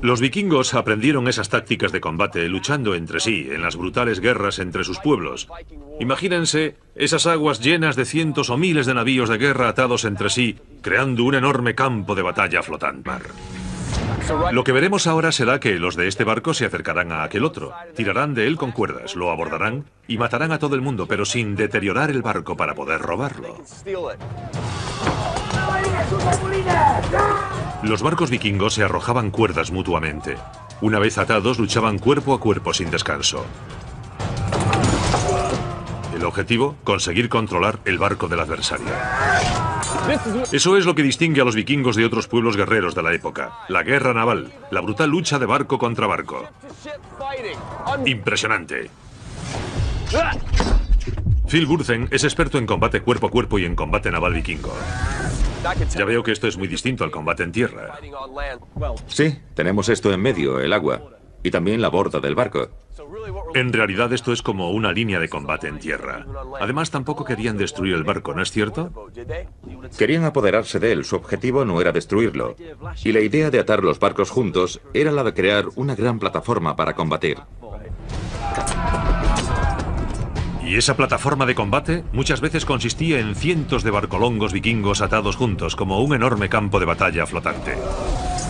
Los vikingos aprendieron esas tácticas de combate luchando entre sí en las brutales guerras entre sus pueblos. Imagínense esas aguas llenas de cientos o miles de navíos de guerra atados entre sí, creando un enorme campo de batalla flotante. Lo que veremos ahora será que los de este barco se acercarán a aquel otro, tirarán de él con cuerdas, lo abordarán y matarán a todo el mundo, pero sin deteriorar el barco para poder robarlo. Los barcos vikingos se arrojaban cuerdas mutuamente. Una vez atados, luchaban cuerpo a cuerpo sin descanso. El objetivo, conseguir controlar el barco del adversario. Eso es lo que distingue a los vikingos de otros pueblos guerreros de la época. La guerra naval, la brutal lucha de barco contra barco. Impresionante. Phil Burzen es experto en combate cuerpo a cuerpo y en combate naval vikingo. Ya veo que esto es muy distinto al combate en tierra. Sí, tenemos esto en medio, el agua. Y también la borda del barco. En realidad esto es como una línea de combate en tierra. Además tampoco querían destruir el barco, ¿no es cierto? Querían apoderarse de él, su objetivo no era destruirlo. Y la idea de atar los barcos juntos era la de crear una gran plataforma para combatir. Y esa plataforma de combate muchas veces consistía en cientos de barcolongos vikingos atados juntos como un enorme campo de batalla flotante.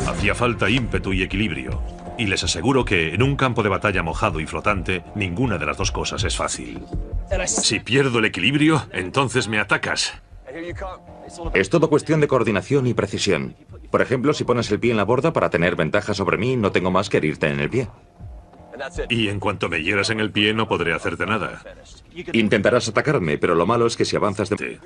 Hacía falta ímpetu y equilibrio. Y les aseguro que en un campo de batalla mojado y flotante, ninguna de las dos cosas es fácil. Si pierdo el equilibrio, entonces me atacas. Es todo cuestión de coordinación y precisión. Por ejemplo, si pones el pie en la borda para tener ventaja sobre mí, no tengo más que herirte en el pie. Y en cuanto me hieras en el pie, no podré hacerte nada. Intentarás atacarme, pero lo malo es que si avanzas de...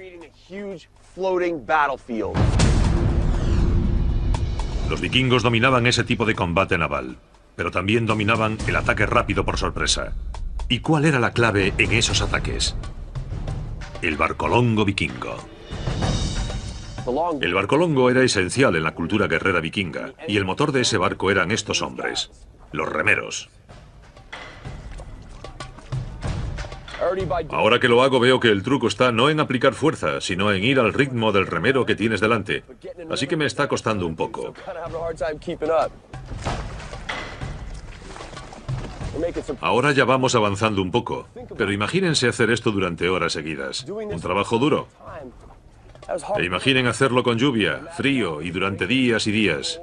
Los vikingos dominaban ese tipo de combate naval, pero también dominaban el ataque rápido por sorpresa. ¿Y cuál era la clave en esos ataques? El barcolongo vikingo. El barcolongo era esencial en la cultura guerrera vikinga, y el motor de ese barco eran estos hombres, los remeros. Ahora que lo hago veo que el truco está no en aplicar fuerza, sino en ir al ritmo del remero que tienes delante. Así que me está costando un poco. Ahora ya vamos avanzando un poco, pero imagínense hacer esto durante horas seguidas. Un trabajo duro. E imaginen hacerlo con lluvia, frío y durante días y días.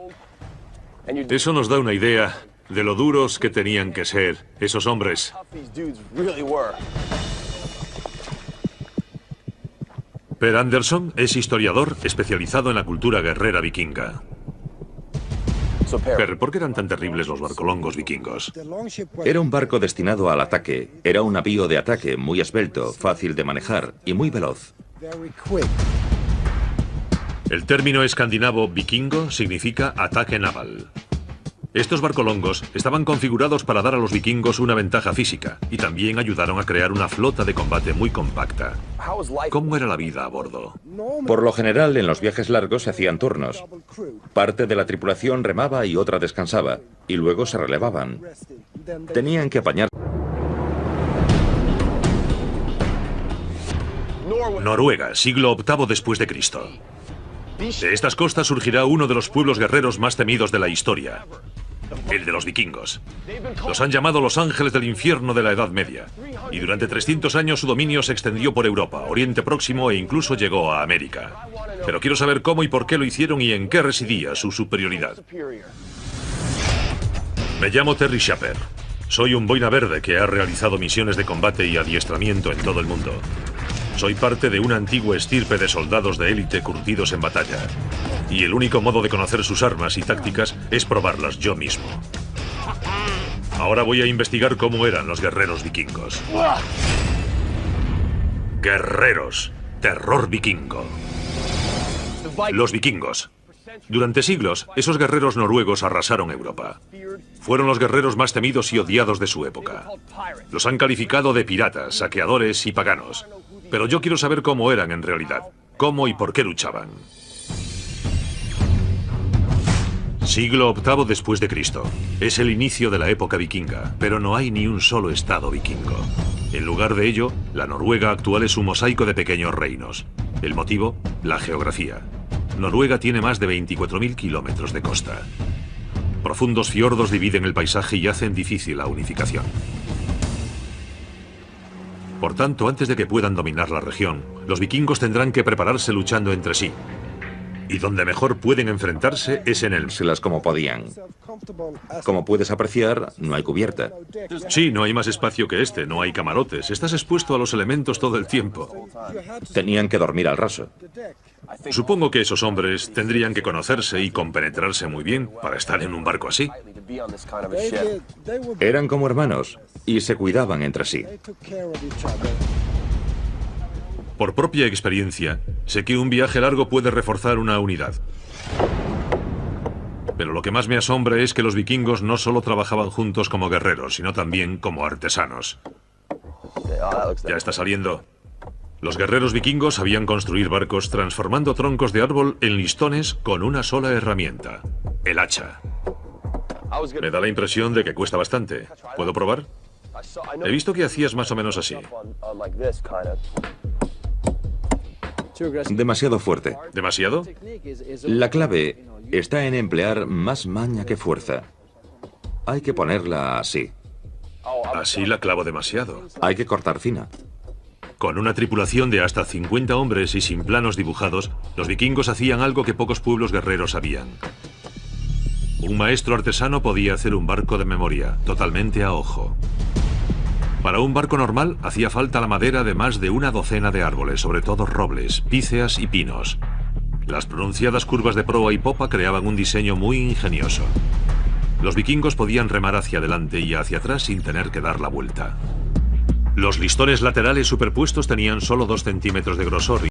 Eso nos da una idea de lo duros que tenían que ser esos hombres. Per Anderson es historiador especializado en la cultura guerrera vikinga. Per, ¿por qué eran tan terribles los barcolongos vikingos? Era un barco destinado al ataque. Era un navío de ataque muy esbelto, fácil de manejar y muy veloz. El término escandinavo vikingo significa ataque naval. Estos barcolongos estaban configurados para dar a los vikingos una ventaja física y también ayudaron a crear una flota de combate muy compacta. ¿Cómo era la vida a bordo? Por lo general, en los viajes largos se hacían turnos. Parte de la tripulación remaba y otra descansaba, y luego se relevaban. Tenían que apañar. Noruega, siglo VIII después de Cristo. De estas costas surgirá uno de los pueblos guerreros más temidos de la historia, el de los vikingos. Los han llamado los ángeles del infierno de la Edad Media, y durante 300 años su dominio se extendió por Europa, Oriente Próximo e incluso llegó a América. Pero quiero saber cómo y por qué lo hicieron y en qué residía su superioridad. Me llamo Terry Shepard. Soy un boina verde que ha realizado misiones de combate y adiestramiento en todo el mundo. Soy parte de una antigua estirpe de soldados de élite curtidos en batalla. Y el único modo de conocer sus armas y tácticas es probarlas yo mismo. Ahora voy a investigar cómo eran los guerreros vikingos. Guerreros. Terror vikingo. Los vikingos. Durante siglos, esos guerreros noruegos arrasaron Europa. Fueron los guerreros más temidos y odiados de su época. Los han calificado de piratas, saqueadores y paganos. Pero yo quiero saber cómo eran en realidad. Cómo y por qué luchaban. Siglo VIII después de Cristo. Es el inicio de la época vikinga, pero no hay ni un solo estado vikingo. En lugar de ello, la Noruega actual es un mosaico de pequeños reinos. El motivo, la geografía. Noruega tiene más de 24.000 kilómetros de costa. Profundos fiordos dividen el paisaje y hacen difícil la unificación. Por tanto, antes de que puedan dominar la región, los vikingos tendrán que prepararse luchando entre sí. Y donde mejor pueden enfrentarse es en el... Como podían. Como puedes apreciar, no hay cubierta. Sí, no hay más espacio que este, no hay camarotes. Estás expuesto a los elementos todo el tiempo. Tenían que dormir al raso. Supongo que esos hombres tendrían que conocerse y compenetrarse muy bien para estar en un barco así. Eran como hermanos y se cuidaban entre sí. Por propia experiencia, sé que un viaje largo puede reforzar una unidad. Pero lo que más me asombra es que los vikingos no solo trabajaban juntos como guerreros, sino también como artesanos. Ya está saliendo. Los guerreros vikingos sabían construir barcos transformando troncos de árbol en listones con una sola herramienta, el hacha. Me da la impresión de que cuesta bastante. ¿Puedo probar? He visto que hacías más o menos así. Demasiado fuerte. ¿Demasiado? La clave está en emplear más maña que fuerza. Hay que ponerla así. Así la clavo demasiado. Hay que cortar fina. Con una tripulación de hasta 50 hombres y sin planos dibujados, los vikingos hacían algo que pocos pueblos guerreros sabían. Un maestro artesano podía hacer un barco de memoria, totalmente a ojo. Para un barco normal hacía falta la madera de más de una docena de árboles, sobre todo robles, píceas y pinos. Las pronunciadas curvas de proa y popa creaban un diseño muy ingenioso. Los vikingos podían remar hacia adelante y hacia atrás sin tener que dar la vuelta. Los listones laterales superpuestos tenían solo 2 centímetros de grosor